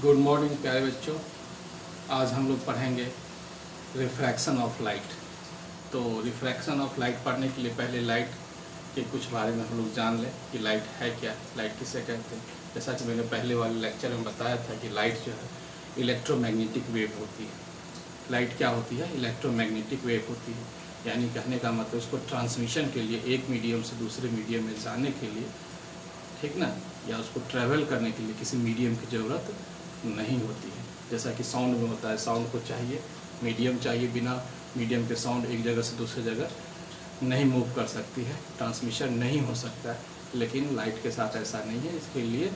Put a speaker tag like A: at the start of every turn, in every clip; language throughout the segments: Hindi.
A: गुड मॉर्निंग प्यारे बच्चों। आज हम लोग पढ़ेंगे रिफ्रैक्शन ऑफ लाइट। तो रिफ्रैक्शन ऑफ लाइट पढ़ने के लिए पहले लाइट के कुछ बारे में हम लोग जान लें कि लाइट है क्या, लाइट किसे कहते हैं। जैसा कि मैंने पहले वाले लेक्चर में बताया था कि लाइट जो है इलेक्ट्रोमैग्नेटिक वेव होती है। लाइट क्या होती है? इलेक्ट्रोमैग्नेटिक वेव होती है। यानी कहने का मतलब उसको ट्रांसमिशन के लिए एक मीडियम से दूसरे मीडियम में जाने के लिए, ठीक ना, या उसको ट्रैवल करने के लिए किसी मीडियम की ज़रूरत नहीं होती है। जैसा कि साउंड में होता है, साउंड को चाहिए मीडियम चाहिए, बिना मीडियम के साउंड एक जगह से दूसरी जगह नहीं मूव कर सकती है, ट्रांसमिशन नहीं हो सकता है। लेकिन लाइट के साथ ऐसा नहीं है, इसके लिए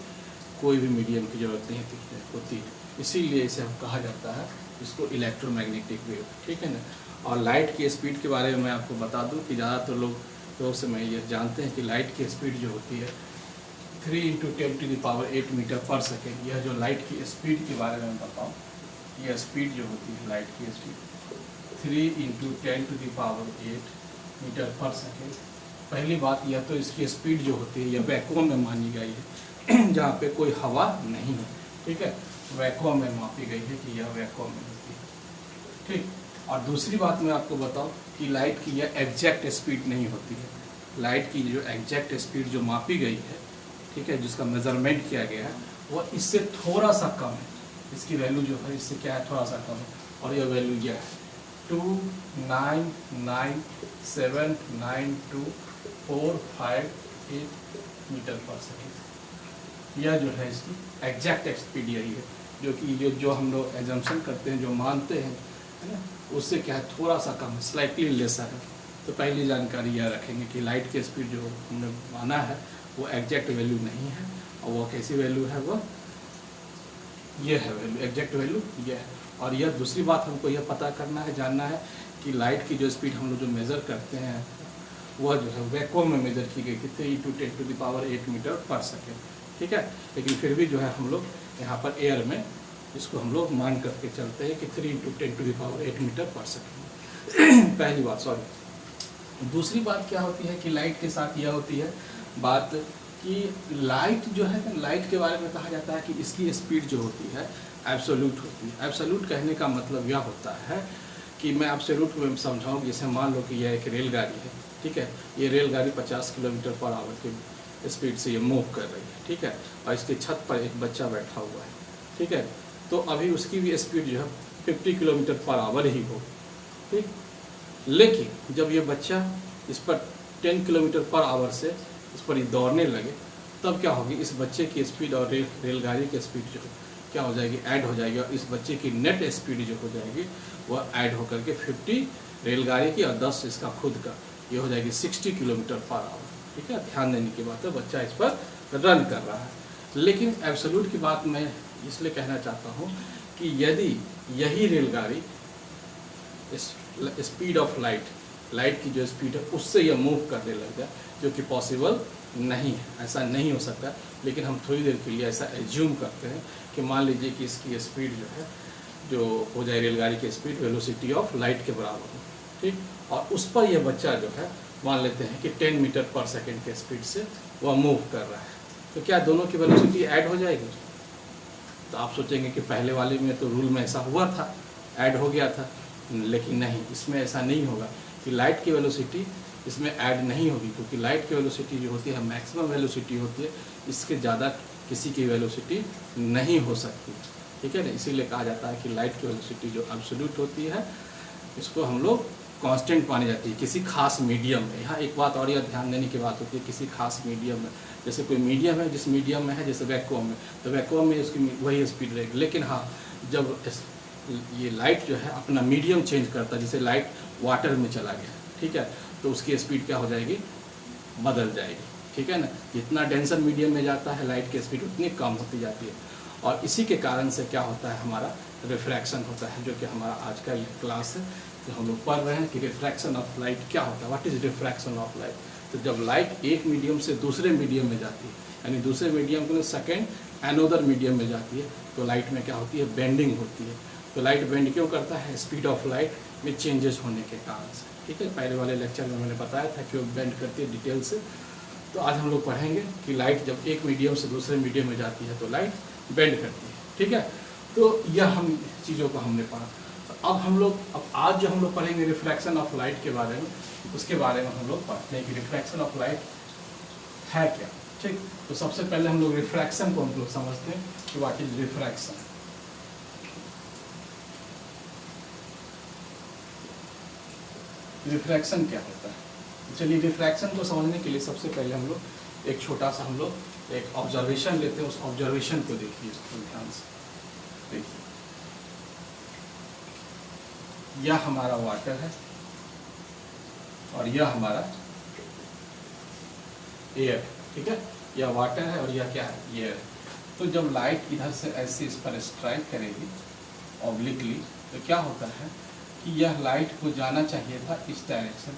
A: कोई भी मीडियम की ज़रूरत नहीं होती है। इसीलिए इसे हम कहा जाता है इसको इलेक्ट्रोमैग्नेटिक वेव, ठीक है ना। और लाइट की स्पीड के बारे में मैं आपको बता दूं कि ज़्यादातर लोग से मैं ये जानते हैं कि लाइट की स्पीड जो होती है 3 × 10⁸ मीटर पर सेकेंड। यह जो लाइट की स्पीड के बारे में बताऊँ, यह स्पीड जो होती है लाइट की स्पीड 3 × 10⁸ मीटर पर सेकेंड। पहली बात यह तो इसकी स्पीड जो होती है यह वैक्यूम में मानी गई है जहाँ पे कोई हवा नहीं है, ठीक है। वैक्यूम में मापी गई है कि यह वैक्यूम में होती है, ठीक। और दूसरी बात मैं आपको बताऊं कि लाइट की यह एग्जैक्ट स्पीड नहीं होती है। लाइट की जो एग्जैक्ट स्पीड जो मापी गई है, ठीक है, जिसका मेजरमेंट किया गया है वह इससे थोड़ा सा कम है। इसकी वैल्यू जो है इससे क्या है, थोड़ा सा कम है। और यह वैल्यू यह है 299792458 मीटर पर सेकेंड। यह जो है इसकी एग्जैक्ट स्पीड यही है, जो कि जो हम लोग एजम्पशन करते हैं, जो मानते हैं, है ना, उससे क्या है, थोड़ा सा कम है, स्लाइटली लेसर है। तो पहली जानकारी यह रखेंगे कि लाइट की स्पीड जो हमने माना है वो एग्जैक्ट वैल्यू नहीं है। और वो कैसी वैल्यू है, वो ये है वैल्यू, एग्जैक्ट वैल्यू ये है। और यह दूसरी बात हमको यह पता करना है, जानना है कि लाइट की जो स्पीड हम लोग जो मेज़र करते हैं वह जो है वैक्यूम में मेज़र की गई थी 3 × 10⁸ मीटर पर सेकेंड, ठीक है। लेकिन फिर भी जो है हम लोग यहाँ पर एयर में इसको हम लोग मान करके चलते हैं कि 3 × 10⁸ मीटर पर सेकेंड। पहली बात, सॉरी। दूसरी बात क्या होती है कि लाइट के साथ यह होती है बात कि लाइट जो है, लाइट के बारे में कहा जाता है कि इसकी स्पीड जो होती है एब्सोल्यूट होती है। एब्सोल्यूट कहने का मतलब यह होता है कि मैं एब्सोल्यूट में समझाऊँ। जैसे मान लो कि यह एक रेलगाड़ी है, ठीक है। ये रेलगाड़ी 50 किलोमीटर पर आवर की स्पीड से ये मूव कर रही है, ठीक है। और इसके छत पर एक बच्चा बैठा हुआ है, ठीक है। तो अभी उसकी भी स्पीड जो है 50 किलोमीटर पर आवर ही हो, ठीक। लेकिन जब ये बच्चा इस पर 10 किलोमीटर पर आवर से इस पर ही दौड़ने लगे, तब क्या होगी, इस बच्चे की स्पीड और रेलगाड़ी की स्पीड जो क्या हो जाएगी, ऐड हो जाएगी। और इस बच्चे की नेट स्पीड जो हो जाएगी वह ऐड होकर के 50 रेलगाड़ी की और 10 इसका खुद का, ये हो जाएगी 60 किलोमीटर पर आवर, ठीक है। ध्यान देने की बात है, बच्चा इस पर रन कर रहा है। लेकिन एब्सोल्यूट की बात मैं इसलिए कहना चाहता हूँ कि यदि यही रेलगाड़ी स्पीड ऑफ लाइट की जो स्पीड है उससे यह मूव करने लग जाए, जो कि पॉसिबल नहीं है, ऐसा नहीं हो सकता। लेकिन हम थोड़ी देर के लिए ऐसा एज्यूम करते हैं कि मान लीजिए कि इसकी स्पीड जो है, जो हो जाए रेलगाड़ी की स्पीड वेलोसिटी ऑफ लाइट के बराबर हो, ठीक। और उस पर यह बच्चा जो है मान लेते हैं कि 10 मीटर पर सेकेंड के स्पीड से वह मूव कर रहा है। तो क्या दोनों की वेलोसिटी ऐड हो जाएगी? तो आप सोचेंगे कि पहले वाले में तो रूल में ऐसा हुआ था, ऐड हो गया था। लेकिन नहीं, इसमें ऐसा नहीं होगा कि लाइट की वेलोसिटी इसमें ऐड नहीं होगी, क्योंकि लाइट की वेलोसिटी जो होती है मैक्सिमम वेलोसिटी होती है, इसके ज़्यादा किसी की वेलोसिटी नहीं हो सकती, ठीक है ना। इसीलिए कहा जाता है कि लाइट की वेलोसिटी जो एब्सोल्यूट होती है इसको हम लोग कांस्टेंट मानी जाती है किसी खास मीडियम में। यहाँ एक बात और यह ध्यान देने की बात होती है, किसी खास मीडियम में, जैसे कोई मीडियम है, जिस मीडियम में है, जैसे वैक्यूम में, तो वैक्यूम में उसकी वही स्पीड रहेगी। लेकिन हाँ, जब ये लाइट जो है अपना मीडियम चेंज करता है, जैसे लाइट वाटर में चला गया, ठीक है, तो उसकी स्पीड क्या हो जाएगी, बदल जाएगी, ठीक है ना। जितना डेंसर मीडियम में जाता है लाइट की स्पीड उतनी कम होती जाती है। और इसी के कारण से क्या होता है, हमारा रिफ्रैक्शन होता है, जो कि हमारा आज का क्लास है, तो हम लोग पढ़ रहे हैं कि रिफ्रैक्शन ऑफ लाइट क्या होता है, what is refraction of light. तो जब लाइट एक मीडियम से दूसरे मीडियम में जाती है, यानी दूसरे मीडियम को सेकेंड अनोदर मीडियम में जाती है, तो लाइट में क्या होती है, बेंडिंग होती है। तो लाइट बेंड क्यों करता है, स्पीड ऑफ लाइट में चेंजेस होने के कारण से, ठीक है। पहले वाले लेक्चर में मैंने बताया था कि वो बेंड करती है डिटेल से। तो आज हम लोग पढ़ेंगे कि लाइट जब एक मीडियम से दूसरे मीडियम में जाती है तो लाइट बेंड करती है। ठीक है, तो यह हम चीज़ों को हमने पढ़ा। तो अब आज जो हम लोग पढ़ेंगे रिफ्रैक्शन ऑफ लाइट के बारे में, उसके बारे में हम लोग पढ़ते हैं कि रिफ्रैक्शन ऑफ लाइट है क्या। ठीक, तो सबसे पहले हम लोग रिफ्रैक्शन को हम लोग समझते हैं कि व्हाट इज रिफ्रैक्शन। रिफ्रैक्शन क्या होता है? चलिए, रिफ्रैक्शन को समझने के लिए सबसे पहले हम लोग एक छोटा सा हम लोग एक ऑब्जर्वेशन लेते हैं। उस ऑब्जर्वेशन को देखिए ध्यान से, देखिए यह हमारा वाटर है और यह हमारा एयर, ठीक है, यह वाटर है और यह क्या है, एयर। तो जब लाइट इधर से ऐसे इस पर स्ट्राइक करेगी ऑब्लिकली, तो क्या होता है कि यह लाइट को जाना चाहिए था इस डायरेक्शन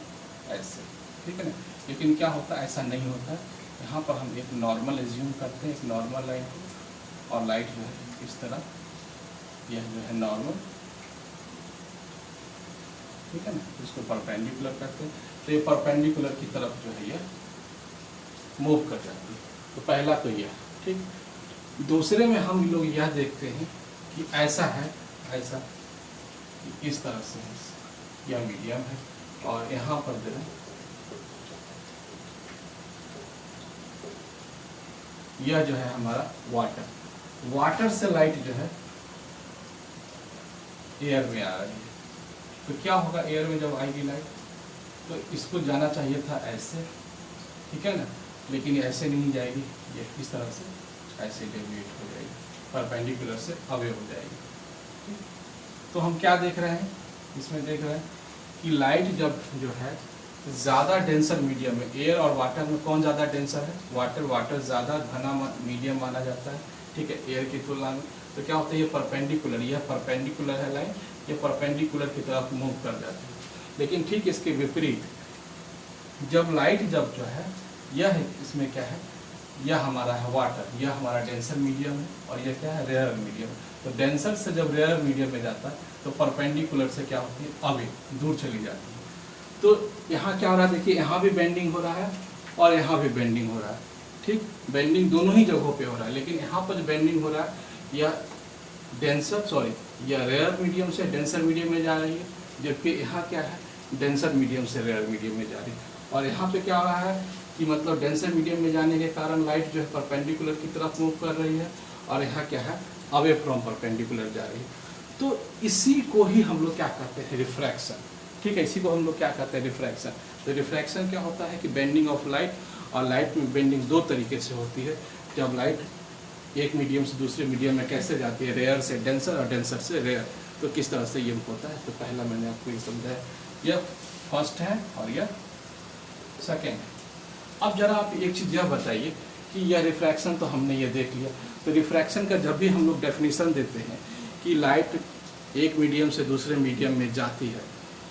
A: ऐसे, ठीक है ना, लेकिन क्या होता है, ऐसा नहीं होता है। यहाँ पर हम एक नॉर्मल एज्यूम करते हैं, एक नॉर्मल लाइट को, और लाइट जो है इस तरह, यह जो है नॉर्मल, ठीक है ना, इसको परपेंडिकुलर करते हैं। तो ये परपेंडिकुलर की तरफ जो है यह मूव कर जाती है। तो पहला तो यह, ठीक। दूसरे में हम लोग यह देखते हैं कि ऐसा है, ऐसा इस तरह से है, यह मीडियम है और यहाँ पर जो है यह जो है हमारा वाटर, वाटर से लाइट जो है एयर में आ रही है। तो क्या होगा, एयर में जब आएगी लाइट तो इसको जाना चाहिए था ऐसे, ठीक है ना, लेकिन ऐसे नहीं जाएगी, ये इस तरह से ऐसे डेविएट हो जाएगी, परपेंडिकुलर से अवे हो जाएगी। तो हम क्या देख रहे हैं इसमें, देख रहे हैं कि लाइट जब जो है ज़्यादा डेंसर मीडियम में, एयर और वाटर में कौन ज़्यादा डेंसर है, वाटर। वाटर ज़्यादा घना मीडियम माना जाता है, ठीक है, एयर की तुलना में। तो क्या होता है, ये परपेंडिकुलर, यह परपेंडिकुलर है लाइन, ये परपेंडिकुलर की तरफ मूव कर जाती है। लेकिन ठीक इसके विपरीत जब लाइट जब जो है यह इसमें क्या है, यह हमारा है वाटर, यह हमारा डेंसर मीडियम है और यह क्या है, रेयर मीडियम। तो डेंसर से जब रेयर मीडियम में जाता है तो परपेंडिकुलर से क्या होती है, अवे, दूर चली जाती है। तो यहाँ क्या हो रहा है, देखिए यहाँ भी बेंडिंग हो रहा है और यहाँ भी बेंडिंग हो रहा है, ठीक, बेंडिंग दोनों ही जगहों पे हो रहा है। लेकिन यहाँ पर जो बेंडिंग हो रहा है यह यह रेयर मीडियम से डेंसर मीडियम में जा रही है, जबकि यहाँ क्या है, डेंसर मीडियम से रेयर मीडियम में जा रही है। और यहाँ पे क्या हो रहा है कि मतलब डेंसर मीडियम में जाने के कारण लाइट जो है परपेंडिकुलर की तरफ मूव कर रही है और यहाँ क्या है, अवे फ्रॉम परपेंडिकुलर जा रही है। तो इसी को ही हम लोग क्या कहते हैं, रिफ्रैक्शन, ठीक है, इसी को हम लोग क्या कहते हैं, रिफ्रैक्शन। तो रिफ्रैक्शन क्या होता है कि बेंडिंग ऑफ लाइट, और लाइट में बेंडिंग दो तरीके से होती है। जब लाइट एक मीडियम से दूसरे मीडियम में कैसे जाती है, रेयर से डेंसर और डेंसर से रेयर, तो किस तरह से ये होता है। तो पहला मैंने आपको ये समझाया, यह फर्स्ट है और यह सेकेंड है। अब जरा आप एक चीज़ यह बताइए कि यह रिफ्रैक्शन तो हमने ये देख लिया। तो रिफ्रैक्शन का जब भी हम लोग डेफिनेशन देते हैं कि लाइट एक मीडियम से दूसरे मीडियम में जाती है,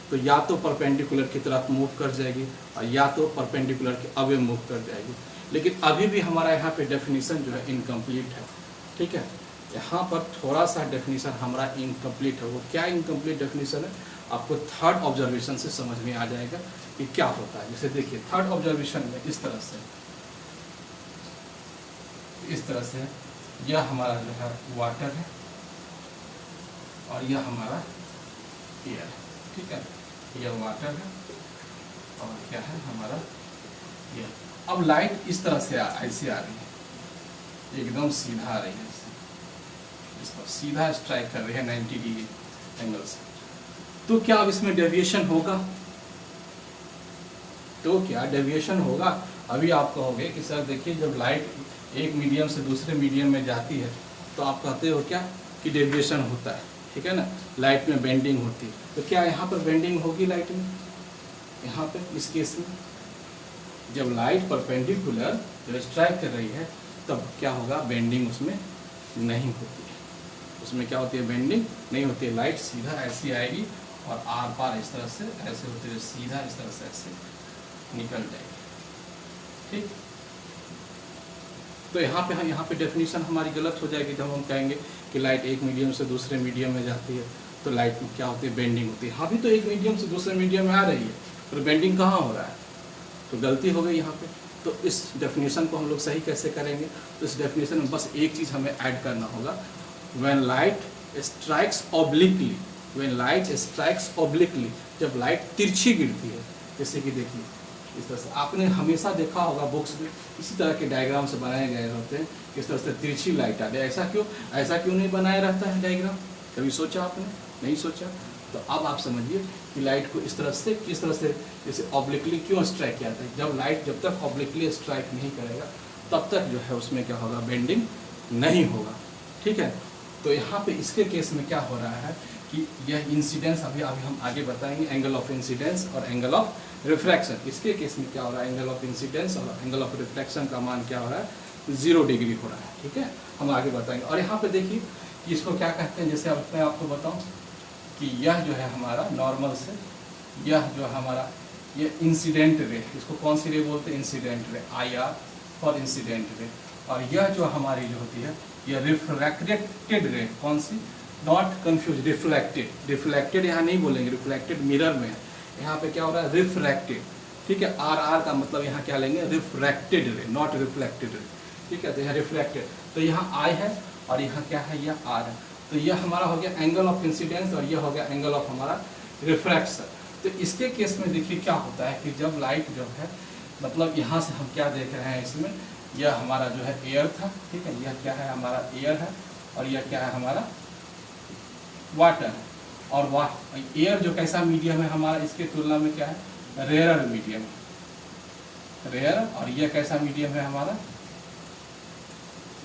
A: तो या तो परपेंडिकुलर की तरफ मूव कर जाएगी और या तो परपेंडिकुलर के अवे मूव कर जाएगी। लेकिन अभी भी हमारा यहाँ पे डेफिनेशन जो है इनकम्प्लीट है, ठीक है, यहाँ पर थोड़ा सा डेफिनेशन हमारा इनकम्प्लीट है। वो क्या इनकम्प्लीट डेफिनेशन है, आपको थर्ड ऑब्जर्वेशन से समझ में आ जाएगा कि क्या होता है। जैसे देखिए थर्ड ऑब्जर्वेशन में इस तरह से यह हमारा जो है वाटर है और यह हमारा एयर है, ठीक है, यह वाटर है और क्या है हमारा एयर। अब लाइट इस तरह से ऐसे आ रही है, एकदम सीधा आ रही है, इस पर सीधा स्ट्राइक कर रही है 90 डिग्री एंगल से। तो क्या अब इसमें डेविएशन होगा, तो क्या डेविएशन होगा। अभी आप कहोगे कि सर देखिए जब लाइट एक मीडियम से दूसरे मीडियम में जाती है तो आप कहते हो क्या कि डेविएशन होता है, ठीक है ना, लाइट में बेंडिंग होती है। तो क्या यहाँ पर बेंडिंग होगी लाइट में, यहाँ पे इस केस में जब लाइट परपेंडिकुलर जब स्ट्राइक कर रही है तब क्या होगा, बेंडिंग उसमें नहीं होती है। उसमें क्या होती है, बेंडिंग नहीं होती है। लाइट सीधा ऐसी आएगी और आर पार इस तरह से ऐसे होते हुए सीधा इस तरह से ऐसे निकल जाएगी, ठीक। तो यहाँ पे डेफिनेशन हमारी गलत हो जाएगी जब हम कहेंगे कि लाइट एक मीडियम से दूसरे मीडियम में जाती है तो लाइट में क्या होती है, बेंडिंग होती है। हाँ भी तो एक मीडियम से दूसरे मीडियम में आ रही है, पर बेंडिंग कहाँ हो रहा है, तो गलती हो गई यहाँ पे। तो इस डेफिनेशन को हम लोग सही कैसे करेंगे, तो इस डेफिनेशन में बस एक चीज़ हमें ऐड करना होगा, when light strikes obliquely, when light strikes obliquely, जब लाइट तिरछी गिरती है। जैसे कि देखिए इस तरह से आपने हमेशा देखा होगा बुक्स में इसी तरह के डायग्राम से बनाए गए होते हैं, इस तरह से तिरछी लाइट आती है। ऐसा क्यों नहीं बनाया रहता है डायग्राम? कभी सोचा आपने? नहीं सोचा। तो अब आप समझिए कि लाइट को इस तरह से, किस तरह से, जैसे ऑब्लिकली क्यों स्ट्राइक किया जाता है। जब लाइट जब तक ऑब्लिकली स्ट्राइक नहीं करेगा तब तक जो है उसमें क्या होगा, बेंडिंग नहीं होगा। ठीक है, तो यहाँ पे इसके केस में क्या हो रहा है कि यह इंसिडेंस, अभी हम आगे बताएंगे, एंगल ऑफ इंसिडेंस और एंगल ऑफ रिफ्रैक्शन। इसके केस में क्या हो रहा है, एंगल ऑफ इंसिडेंस और एंगल ऑफ रिफ्रैक्शन का मान क्या हो रहा है, 0 डिग्री हो रहा है। ठीक है, हम आगे बताएंगे। और यहाँ पे देखिए कि इसको क्या कहते हैं, जैसे अब मैं आपको बताऊँ कि यह जो है हमारा नॉर्मल से, यह जो हमारा ये इंसिडेंट रे, इसको कौन सी रे बोलते हैं, incident ray, IR for incident ray. और यह जो हमारी जो होती है यह रिफ्रैक्टेड रे, कौन सी, नॉट कंफ्यूज, रिफ्लेक्टेड। रिफ्लेक्टेड यहाँ नहीं बोलेंगे, रिफ्लेक्टेड मिरर में है, यहाँ पे क्या हो रहा है, रिफ्रैक्टेड। ठीक है, RR का मतलब यहाँ क्या लेंगे, रिफ्रैक्टेड रे, नॉट रिफ्लेक्टेड रे। ठीक है, तो यहाँ रिफ्लेक्टेड, तो यहाँ I है और यहाँ क्या है, यह R है। तो यह हमारा हो गया एंगल ऑफ इंसिडेंस और यह हो गया एंगल ऑफ हमारा रिफ्रैक्शन। तो इसके केस में देखिए क्या होता है कि जब लाइट जो है, मतलब यहाँ से हम क्या देख रहे हैं इसमें, यह हमारा जो है एयर था। ठीक है, यह क्या है, हमारा एयर है और यह क्या है, हमारा वाटर है। और एयर जो कैसा मीडियम है हमारा, इसके तुलना में क्या है, रेयर मीडियम, रेयर। और यह कैसा मीडियम है हमारा,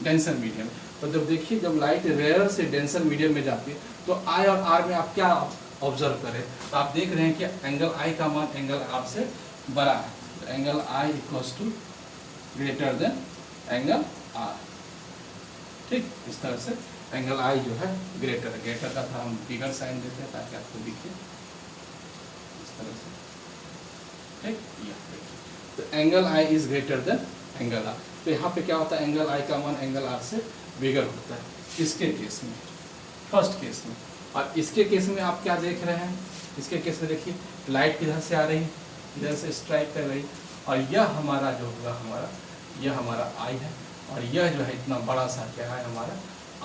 A: डेंसर मीडियम। तो जब देखिए जब लाइट रेयर से डेंसर मीडियम में जाती है तो I और R में आप क्या ऑब्जर्व करें, तो आप देख रहे हैं कि एंगल I का मान एंगल R से बड़ा है। तो angle I equals to greater than angle R। ठीक, इस तरह से एंगल I जो है ग्रेटर है। ग्रेटर का था हम बिगर साइन देते हैं ताकि आपको दिखे इस तरह से। ठीक, तो angle I is greater than angle R। तो यहाँ पे क्या होता है, एंगल I का मान एंगल R से बिगर होता है इसके केस में, फर्स्ट केस में। और इसके केस में आप क्या देख रहे हैं, इसके केस में देखिए लाइट किधर से आ रही है, इधर से स्ट्राइक कर रही, और यह हमारा जो होगा हमारा, यह हमारा I है और यह जो है इतना बड़ा सा क्या है, हमारा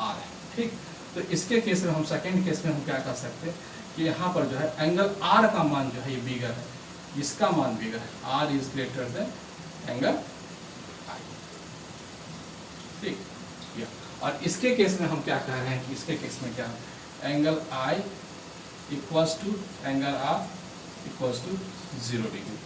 A: R है। ठीक, तो इसके केस में हम सेकेंड केस में हम क्या कर सकते हैं कि यहाँ पर जो है एंगल R का मान जो है ये बिगर है, इसका मान बिगर है, R is greater than angle I। ठीक, और इसके केस में हम क्या कह रहे हैं कि इसके केस में क्या है, angle I equals to angle R equals to 0 degree.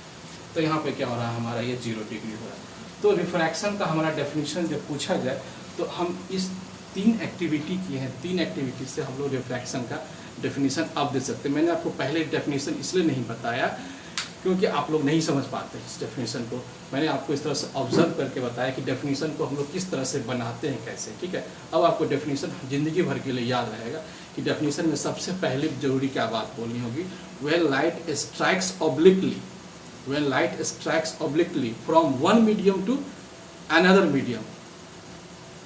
A: तो यहाँ पे क्या हो रहा है हमारा, ये 0 डिग्री हो रहा है। तो रिफ्रैक्शन का हमारा डेफिनेशन जब पूछा जाए तो हम इस 3 एक्टिविटी किए हैं, 3 एक्टिविटी से हम लोग रिफ्रैक्शन का डेफिनेशन अब दे सकते हैं। मैंने आपको पहले डेफिनेशन इसलिए नहीं बताया क्योंकि आप लोग नहीं समझ पाते इस डेफिनेशन को। मैंने आपको इस तरह से ऑब्जर्व करके बताया कि डेफिनेशन को हम लोग किस तरह से बनाते हैं, कैसे। ठीक है, अब आपको डेफिनेशन ज़िंदगी भर के लिए याद रहेगा कि डेफिनेशन में सबसे पहले जरूरी क्या बात बोलनी होगी, when light strikes obliquely, when light strikes obliquely from one medium to another medium.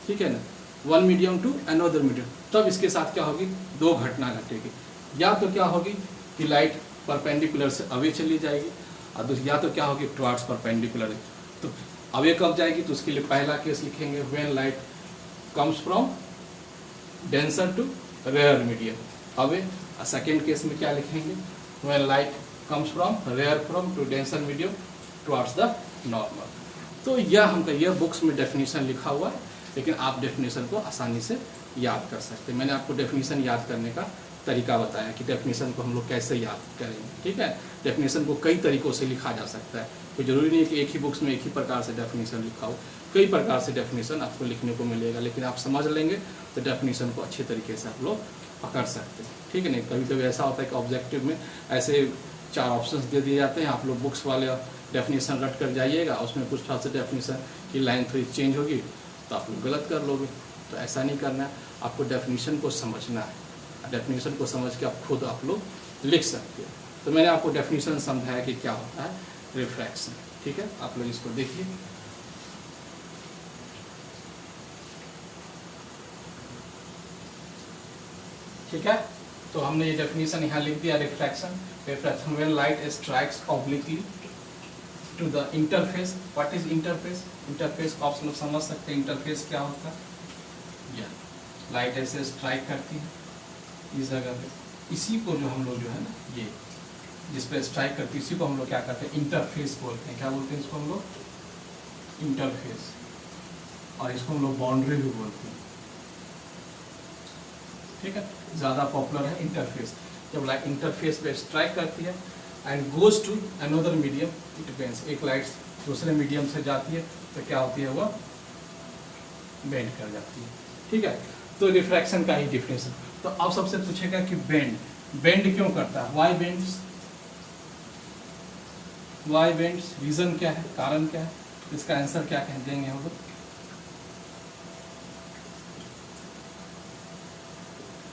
A: ठीक है ना, one medium to another medium, तब इसके साथ क्या होगी, 2 घटना घटेगी। या तो क्या होगी कि लाइट परपेंडिकुलर से अवे चली जाएगी, और या तो क्या होगी, टुवर्ड्स परपेंडिकुलर। तो अवे कब जाएगी, तो उसके लिए पहला केस लिखेंगे when light comes from denser to rare medium, away. Second case में क्या लिखेंगे, when light comes from rare from to denser medium towards the normal. तो यह बुक्स में डेफिनेशन लिखा हुआ है, लेकिन आप डेफिनेशन को आसानी से याद कर सकते हैं। मैंने आपको डेफिनेशन याद करने का तरीका बताया कि डेफिनेशन को हम लोग कैसे याद करेंगे। ठीक है, डेफिनेशन को कई तरीक़ों से लिखा जा सकता है, कोई ज़रूरी नहीं है कि एक ही बुक्स में एक ही प्रकार से डेफिनेशन लिखा हो, कई प्रकार से डेफिनेशन आपको लिखने को मिलेगा। लेकिन आप समझ लेंगे तो डेफिनेशन को अच्छे तरीके से आप लोग पकड़ सकते हैं। ठीक है, नहीं कभी कभी ऐसा होता है कि ऑब्जेक्टिव में ऐसे 4 ऑप्शंस दे दिए जाते हैं, आप लोग बुक्स वाले डेफिनेशन रट कर जाइएगा, उसमें कुछ थोड़ा सा डेफिनेशन की लाइन थोड़ी चेंज होगी तो आप लोग गलत कर लोगे। तो ऐसा नहीं करना है, आपको डेफिनेशन को समझना है, डेफिनेशन को समझ के आप खुद आप लोग लिख सकते हो। तो मैंने आपको डेफिनेशन समझाया कि क्या होता है रिफ्रैक्शन। ठीक है, आप लोग इसको देखिए। ठीक है, तो हमने ये डेफिनेशन यहाँ लिख दिया, refraction. Refraction when light strikes obliquely to the interface. What is interface? Interface को आप लोग समझ सकते हैं, इंटरफेस क्या होता है, लाइट ऐसे स्ट्राइक करती है इस जगह पे, इसी को जो हम लोग जो है ना ये जिस पे स्ट्राइक करती है इसी को हम लोग क्या करते हैं इंटरफेस बोलते हैं। क्या बोलते हैं इसको हम लोग इंटरफेस, और इसको हम लोग बाउंड्री भी बोलते हैं। ठीक है, ज़्यादा पॉपुलर है इंटरफेस। जब लाइट इंटरफेस पे स्ट्राइक करती है and goes to another medium, it depends, एक लाइट दूसरे मीडियम से जाती है तो क्या होती है वो बेंड कर जाती है। ठीक है, तो रिफ्रैक्शन का ही डिफरेंस है। तो अब सबसे पूछेगा कि बेंड क्यों करता है, why bends, why bends, reason क्या है, कारण क्या है, इसका आंसर क्या कह देंगे हम लोग।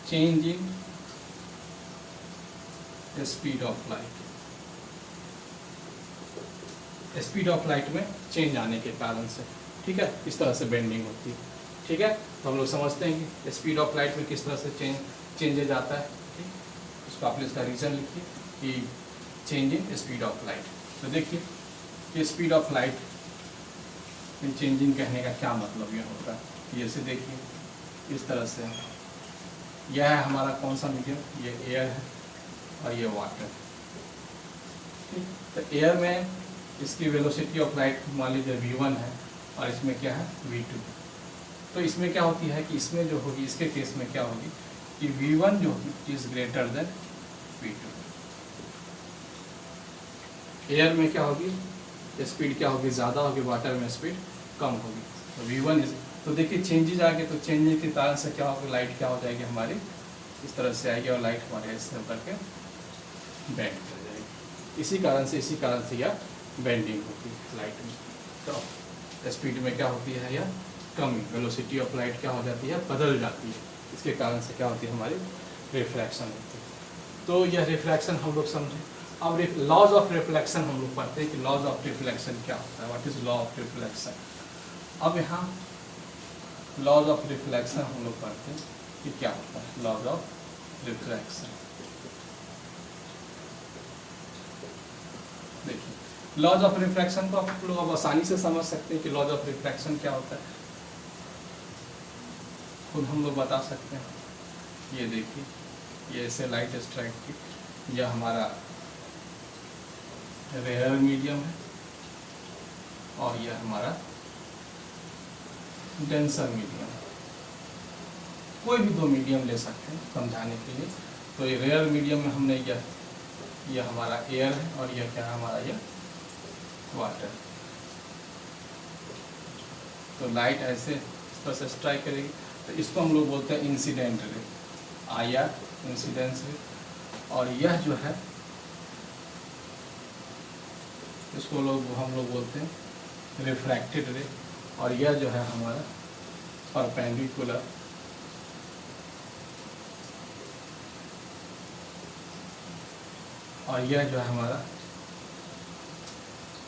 A: Change in speed of light, speed of light में चेंज आने के कारण से, ठीक है, इस तरह से बेंडिंग होती है। ठीक है, तो हम लोग समझते हैं कि स्पीड ऑफ लाइट में किस तरह से चेंजेज आता है। ठीक, उसको आप इसका रीज़न लिखिए कि change in speed of light. तो देखिए कि स्पीड ऑफ लाइट में चेंजिंग कहने का क्या मतलब ये होता है, जैसे देखिए इस तरह से, यह है हमारा कौन सा मीडियम, ये एयर है और ये वाटर। ठीक, तो एयर में इसकी वेलोसिटी ऑफ लाइट मान लीजिए v1 है और इसमें क्या है v2। तो इसमें क्या होती है कि इसमें जो होगी, इसके केस में क्या होगी कि v1 जो होगी is greater than v2। Air में क्या होगी, स्पीड क्या होगी ज़्यादा होगी, वाटर में स्पीड कम होगी। तो v1 इज, तो देखिए चेंजेज आ गए, तो चेंजेज के कारण से क्या होगा, लाइट क्या हो जाएगी हमारी इस तरह से आएगी और लाइट हमारे ऐसे होकर के बेंड कर जाएगी। इसी कारण से यह बेंडिंग होती है लाइट में। तो स्पीड में क्या होती है, यह कमी, वेलोसिटी ऑफ लाइट क्या हो जाती है, बदल जाती है। इसके कारण से क्या होती है, हमारी रिफ्रैक्शन होती है। तो यह रिफ्रैक्शन हम लोग समझें। अब लॉज ऑफ रिफ्लेक्शन हम लोग पढ़ते हैं कि लॉज ऑफ रिफ्लेक्शन क्या होता है, what is law of reflection. अब यहाँ लॉज ऑफ रिफ्लेक्शन हम लोग पढ़ते हैं कि क्या होता है लॉज ऑफ रिफ्लेक्शन। देखिए लॉज ऑफ रिफ्रैक्शन को आप लोग अब आसानी से समझ सकते हैं कि लॉज ऑफ रिफ्रैक्शन क्या होता है, खुद हम लोग बता सकते हैं। ये देखिए, ये ऐसे लाइट स्ट्राइक की, यह हमारा रेयर मीडियम है और यह हमारा डेंसर मीडियम है। कोई भी दो मीडियम ले सकते हैं समझाने के लिए। तो ये रेयर मीडियम में हमने यह हमारा एयर है और यह क्या है हमारा, यह वाटर। तो लाइट ऐसे इस तरह से स्ट्राइक करेगी, तो इसको हम लोग बोलते हैं इंसिडेंट रे, IR इंसिडेंस रे। और यह जो है इसको हम लोग बोलते हैं रिफ्रैक्टेड रे, और यह जो है हमारा परपेंडिकुलर, और यह जो है हमारा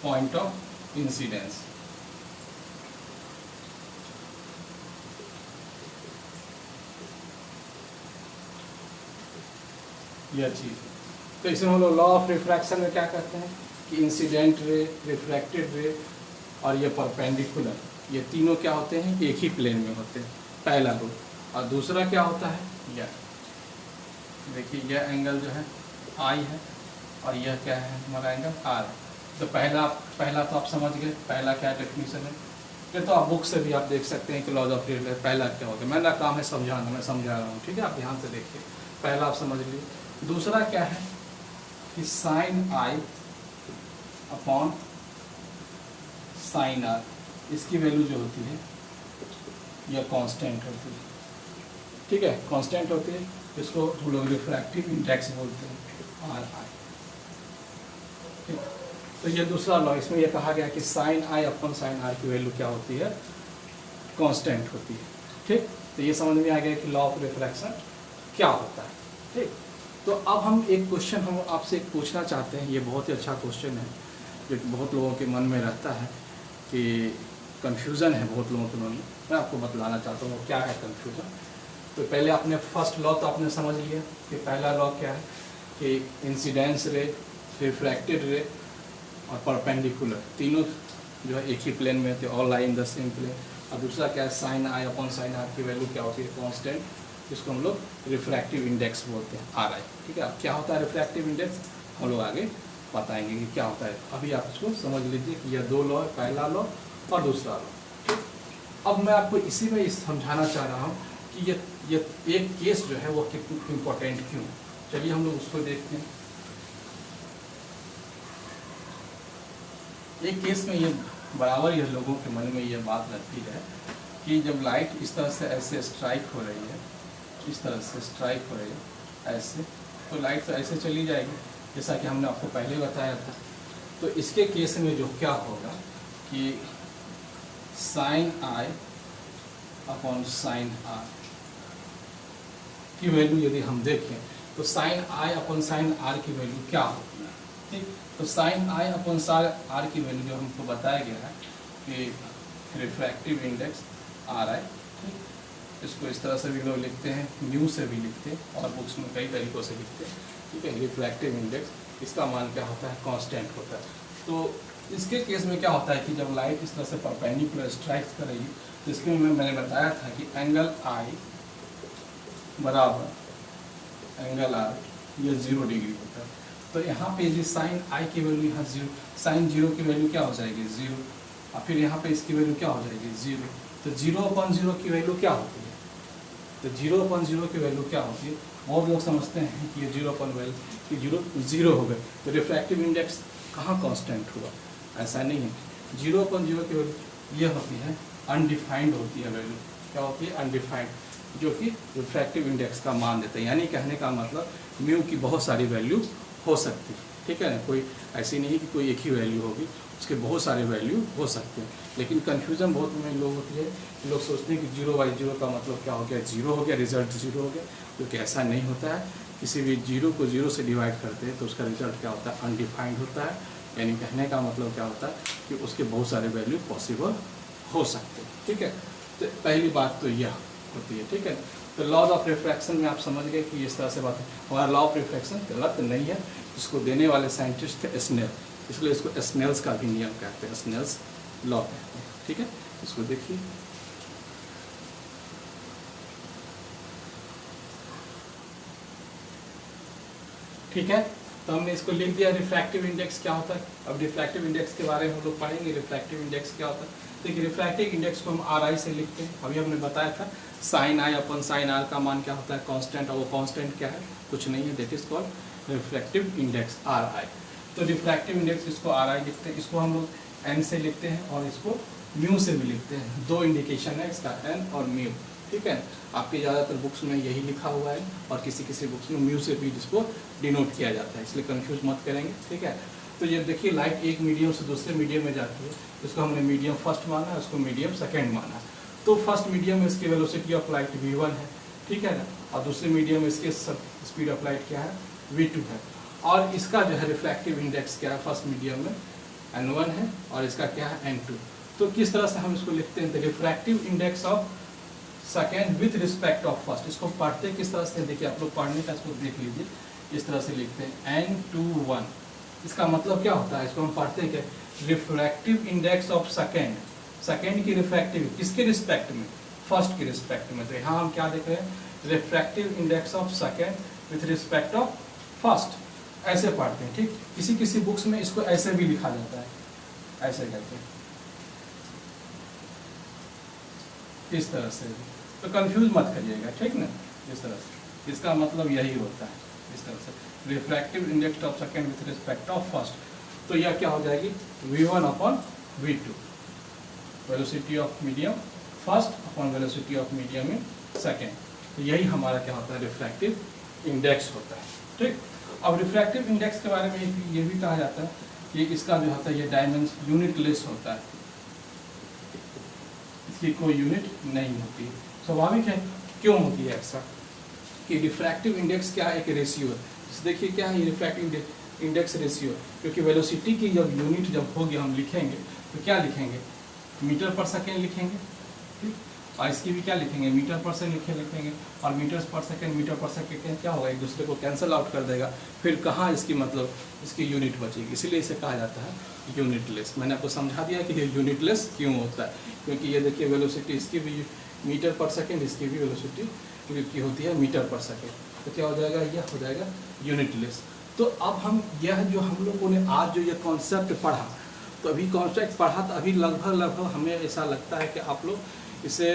A: पॉइंट ऑफ इंसिडेंस। यह चीज़, तो इसमें हम लोग लॉ ऑफ रिफ्रैक्शन में क्या कहते हैं कि इंसिडेंट रे, रिफ्रैक्टेड रे और ये परपेंडिकुलर, ये तीनों क्या होते हैं, एक ही प्लेन में होते हैं, पहला रूल। और दूसरा क्या होता है, यह देखिए यह एंगल जो है I है और यह क्या है हमारा एंगल R है। तो पहला तो आप समझ गए, पहला क्या डेफिनेशन है। ये तो आप बुक से भी आप देख सकते हैं कि लॉज ऑफ रिफ्रैक्शन पहला क्या होता है। मेरा काम है समझाना, मैं समझा रहा हूँ, ठीक है, आप ध्यान से देखिए। पहला आप समझ लीजिए। दूसरा क्या है कि sine I upon sine R, इसकी वैल्यू जो होती है यह कांस्टेंट होती है, ठीक है, कांस्टेंट होती है। इसको हम लोग रिफ्रैक्टिव इंडेक्स बोलते हैं RI। तो ये दूसरा लॉ, इसमें यह कहा गया कि sine I upon sine R की वैल्यू क्या होती है, कांस्टेंट होती है। ठीक, तो ये समझ में आ गया कि लॉ ऑफ रिफ्रैक्शन क्या होता है। ठीक, तो अब हम एक क्वेश्चन हम आपसे पूछना चाहते हैं। ये बहुत ही अच्छा क्वेश्चन है जो बहुत लोगों के मन में रहता है कि कन्फ्यूज़न है बहुत लोगों के मन में। मैं आपको बतलाना चाहता हूँ क्या है कन्फ्यूज़न। तो पहले आपने फर्स्ट लॉ तो आपने समझ लिया कि पहला लॉ क्या है कि इंसिडेंस रे, रिफ्रैक्टेड रे और परपेंडिकुलर, तीनों जो है एक ही प्लेन में होते हैं, all lie in the same plane. और दूसरा क्या है, sine I upon sine R की वैल्यू क्या होती है, कांस्टेंट, जिसको हम लोग रिफ्रैक्टिव इंडेक्स बोलते हैं, आर आई। ठीक है, अब क्या होता है रिफ्रैक्टिव इंडेक्स, हम लोग आगे बताएंगे कि क्या होता है। अभी आप इसको समझ लीजिए कि यह दो लॉ है, पहला लॉ और दूसरा लॉ। ठीक, अब मैं आपको इसी में समझाना चाह रहा हूँ कि ये एक केस जो है वो कितना इम्पोर्टेंट क्यों। चलिए हम लोग उसको देखते हैं। एक केस में ये बराबर ये लोगों के मन में ये बात रहती है कि जब लाइट इस तरह से ऐसे स्ट्राइक हो रही है, इस तरह से स्ट्राइक हो रही है ऐसे, तो लाइट तो ऐसे चली जाएगी, जैसा कि हमने आपको पहले बताया था। तो इसके केस में जो क्या होगा कि sine I upon sine R की वैल्यू यदि हम देखें तो sine I upon sine R की वैल्यू क्या होती है। ठीक, तो sine I upon sine R की वैल्यू जो हमको बताया गया है कि रिफ्रैक्टिव इंडेक्स आर आई। ठीक, इसको इस तरह से भी लोग लिखते हैं, न्यू से भी लिखते हैं और बुक्स में कई तरीक़ों से लिखते हैं। ठीक है, रिफ्रैक्टिव इंडेक्स, इसका मान क्या होता है, कांस्टेंट होता है। तो इसके केस में क्या होता है कि जब लाइट इस तरह से परपेंडिकुलर स्ट्राइक्स करेगी तो इसके में मैंने बताया था कि एंगल आई बराबर एंगल आर, ये 0 डिग्री होता है। तो यहाँ पे ये साइन आई की वैल्यू यहाँ 0, साइन 0 की वैल्यू क्या हो जाएगी 0, और फिर यहाँ पे इसकी वैल्यू क्या हो जाएगी 0। तो 0/0 की वैल्यू क्या होती है, तो 0/0 की वैल्यू क्या होती है, बहुत लोग समझते हैं कि ये 0 हो गए तो रिफ्रैक्टिव इंडेक्स कहाँ कांस्टेंट हुआ, ऐसा नहीं है। 0/0 की वैल्यू ये होती है अनडिफाइंड होती है वैल्यू, क्या होती है अनडिफाइंड, जो कि रिफ्रैक्टिव इंडेक्स का मान देता है। यानी कहने का मतलब म्यू की बहुत सारी वैल्यू हो सकती है। ठीक है ना, कोई ऐसी नहीं कि कोई एक ही वैल्यू होगी, उसके बहुत सारे वैल्यू हो सकते हैं। लेकिन कन्फ्यूज़न बहुत में लोग होती है, लोग सोचते हैं कि 0/0 का मतलब क्या हो गया, 0 हो गया, रिजल्ट 0 हो गया, क्योंकि ऐसा नहीं होता है। किसी भी 0 को 0 से डिवाइड करते हैं तो उसका रिजल्ट क्या होता है, अनडिफाइंड होता है। यानी कहने का मतलब क्या होता है कि उसके बहुत सारे वैल्यू पॉसिबल हो सकते हैं। ठीक है, तो पहली बात तो यह होती है। ठीक है, तो लॉ ऑफ रिफ्रैक्शन में आप समझ गए कि इस तरह से बात है। हमारा लॉ ऑफ रिफ्रैक्शन गलत नहीं है, जिसको देने वाले साइंटिस्ट थे स्नेल, इसलिए इसको स्नेल्स का भी नियम कहते हैं, स्नेल्स लॉ कहते हैं। ठीक है, इसको देखिए, ठीक है, तो हमने इसको लिख दिया रिफ्रैक्टिव इंडेक्स क्या होता है। अब रिफ्रैक्टिव इंडेक्स के बारे में हम लोग पढ़ेंगे, रिफ्रैक्टिव इंडेक्स क्या होता है। देखिए रिफ्रैक्टिव इंडेक्स को हम आर आई से लिखते हैं। अभी हमने बताया था sine I upon sine R का मान क्या होता है, कांस्टेंट, और वो कांस्टेंट क्या है, कुछ नहीं है, that is called refractive index are आई। तो रिफ्रैक्टिव इंडेक्स इसको आर आई लिखते हैं, इसको हम लोग एन से लिखते हैं और इसको म्यू से भी लिखते हैं। दो इंडिकेशन है इसका, एन और म्यू। ठीक है, आपके ज़्यादातर बुक्स में यही लिखा हुआ है और किसी किसी बुक्स में म्यू से भी जिसको डिनोट किया जाता है, इसलिए कंफ्यूज मत करेंगे। ठीक है, तो ये देखिए लाइट एक मीडियम से दूसरे मीडियम में जाती है, इसको हमने मीडियम फर्स्ट माना, उसको मीडियम सेकेंड माना। तो फर्स्ट मीडियम में इसकी वेलोसिटी ऑफ लाइट v1 है, ठीक है ना, और दूसरे मीडियम में इसके स्पीड ऑफ लाइट क्या है, v2 है। और इसका जो है रिफ्रैक्टिव इंडेक्स क्या है, फर्स्ट मीडियम में n1 है और इसका क्या है n2। तो किस तरह से हम इसको लिखते हैं, refractive index of second with respect of first. इसको पढ़ते किस तरह से, देखिए आप लोग पढ़ने का इसको देख लीजिए, इस तरह से लिखते हैं n21। इसका मतलब क्या होता है, इसको हम पढ़ते हैं क्या, refractive index of second, second की रिफ्रैक्टिव किसके रिस्पेक्ट में, फर्स्ट के रिस्पेक्ट में। तो यहाँ हम क्या देख रहे हैं, refractive index of second with respect of first, ऐसे पढ़ते हैं। ठीक, किसी किसी बुक्स में इसको ऐसे भी लिखा जाता है, ऐसे कहते हैं, इस तरह से। तो कंफ्यूज मत करिएगा, ठीक ना, इस तरह से, इसका मतलब यही होता है, इस तरह से refractive index of second with respect of first. तो यह क्या हो जाएगी, v1 upon v2, velocity of medium first upon velocity of medium in second. तो यही हमारा क्या होता है, रिफ्रैक्टिव इंडेक्स होता है। ठीक, अब रिफ्रैक्टिव इंडेक्स के बारे में ये भी कहा जाता है कि इसका जो होता है ये डायमेंशन यूनिटलेस होता है, इसकी कोई यूनिट नहीं होती है। स्वाभाविक है, क्यों होती है ऐसा, कि रिफ्रैक्टिव इंडेक्स क्या एक रेशियो है। देखिए क्या है रिफ्रैक्टिव इंडेक्स रेशियो, क्योंकि वेलोसिटी की जब यूनिट जब होगी हम लिखेंगे तो क्या लिखेंगे, मीटर पर सेकेंड लिखेंगे। ठीक, और इसकी भी क्या लिखेंगे, मीटर पर से लिखेंगे, और मीटर्स पर सेकेंड क्या होगा, एक दूसरे को कैंसिल आउट कर देगा, फिर कहाँ इसकी मतलब इसकी यूनिट बचेगी। इसीलिए इसे कहा जाता है यूनिटलेस। मैंने आपको समझा दिया कि ये यूनिटलेस क्यों होता है, क्योंकि ये देखिए वेलोसिटी इसकी भी मीटर पर सेकेंड, इसकी भी वेलोसिटी की होती है मीटर पर सेकेंड, तो क्या हो जाएगा, यह हो जाएगा यूनिटलेस। तो अब हम यह जो हम लोगों ने आज जो ये कॉन्सेप्ट पढ़ा, तो अभी कॉन्सेप्ट पढ़ा तो अभी लगभग हमें ऐसा लगता है कि आप लोग इसे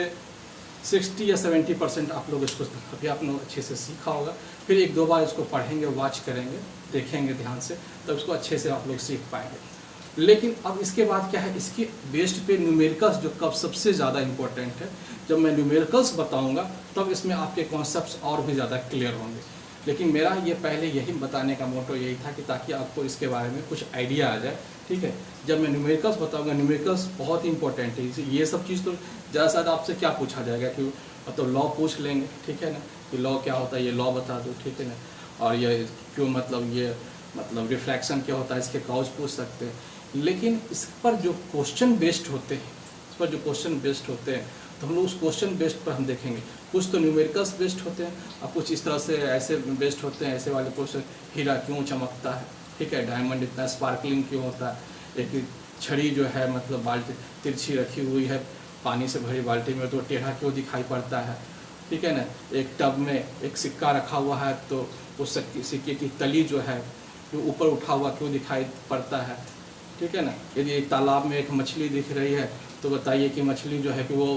A: 60 या 70% आप लोग इसको अभी आप लोग अच्छे से सीखा होगा। फिर एक दो बार इसको पढ़ेंगे, वॉच करेंगे, देखेंगे ध्यान से, तब इसको अच्छे से आप लोग सीख पाएंगे। लेकिन अब इसके बाद क्या है, इसके बेस्ड पे न्यूमेरिकल्स जो कब सबसे ज़्यादा इम्पोर्टेंट है, जब मैं न्यूमेरिकल्स बताऊंगा तब इसमें आपके कॉन्सेप्ट्स और भी ज़्यादा क्लियर होंगे। लेकिन मेरा ये पहले यही बताने का मोटो यही था कि ताकि आपको इसके बारे में कुछ आइडिया आ जाए, ठीक है। जब मैं न्यूमेरिकल्स बताऊंगा, न्यूमेरिकल्स बहुत इंपॉर्टेंट है, ये सब चीज़ तो ज़्यादा से ज़्यादा आपसे क्या पूछा जाएगा कि मतलब लॉ पूछ लेंगे, ठीक है ना, कि लॉ क्या होता है, ये लॉ बता दो, ठीक है ना, और ये क्यों मतलब ये मतलब रिफ्लेक्शन क्या होता है, इसके कॉज पूछ सकते हैं। लेकिन इस पर जो क्वेश्चन बेस्ड होते हैं, इस पर जो क्वेश्चन बेस्ड होते हैं, तो हम लोग उस क्वेश्चन बेस्ड पर हम देखेंगे। कुछ तो न्यूमेरिकल्स बेस्ड होते हैं और कुछ इस तरह से ऐसे बेस्ड होते हैं, ऐसे वाले क्वेश्चन, हीरा क्यों चमकता है, ठीक है, डायमंड इतना स्पार्कलिंग क्यों होता है, एक छड़ी जो है मतलब बाल्टी तिरछी रखी हुई है पानी से भरी बाल्टी में, तो टेढ़ा क्यों दिखाई पड़ता है, ठीक है ना, एक टब में एक सिक्का रखा हुआ है तो उस सिक्के की तली जो है वो ऊपर उठा हुआ क्यों दिखाई पड़ता है, ठीक है ना। यदि एक तालाब में एक मछली दिख रही है तो बताइए कि मछली जो है कि वो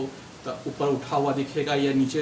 A: ऊपर उठा हुआ दिखेगा या नीचे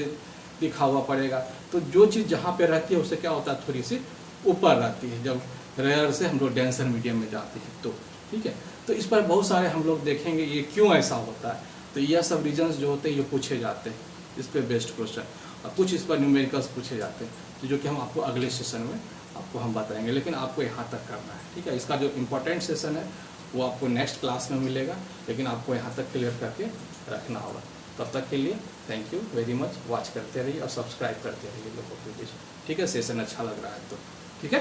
A: दिखा हुआ पड़ेगा। तो जो चीज़ जहाँ पे रहती है उससे क्या होता है, थोड़ी सी ऊपर रहती है, जब रेयर से हम लोग डेंसर मीडियम में जाते हैं तो, ठीक है। तो इस पर बहुत सारे हम लोग देखेंगे ये क्यों ऐसा होता है, तो यह सब रीजन्स जो होते हैं ये पूछे जाते हैं, इस पर बेस्ड क्वेश्चन, और कुछ इस पर न्यूमेरिकल्स पूछे जाते हैं, तो जो कि हम आपको अगले सेशन में आपको हम बताएंगे। लेकिन आपको यहाँ तक करना है, ठीक है। इसका जो इम्पोर्टेंट सेशन है वो आपको नेक्स्ट क्लास में मिलेगा, लेकिन आपको यहाँ तक क्लियर करके रखना होगा। तब तक के लिए thank you very much, watch करते रहिए और सब्सक्राइब करते रहिए लोगों के बीच, ठीक है। सेशन अच्छा लग रहा है तो, ठीक है।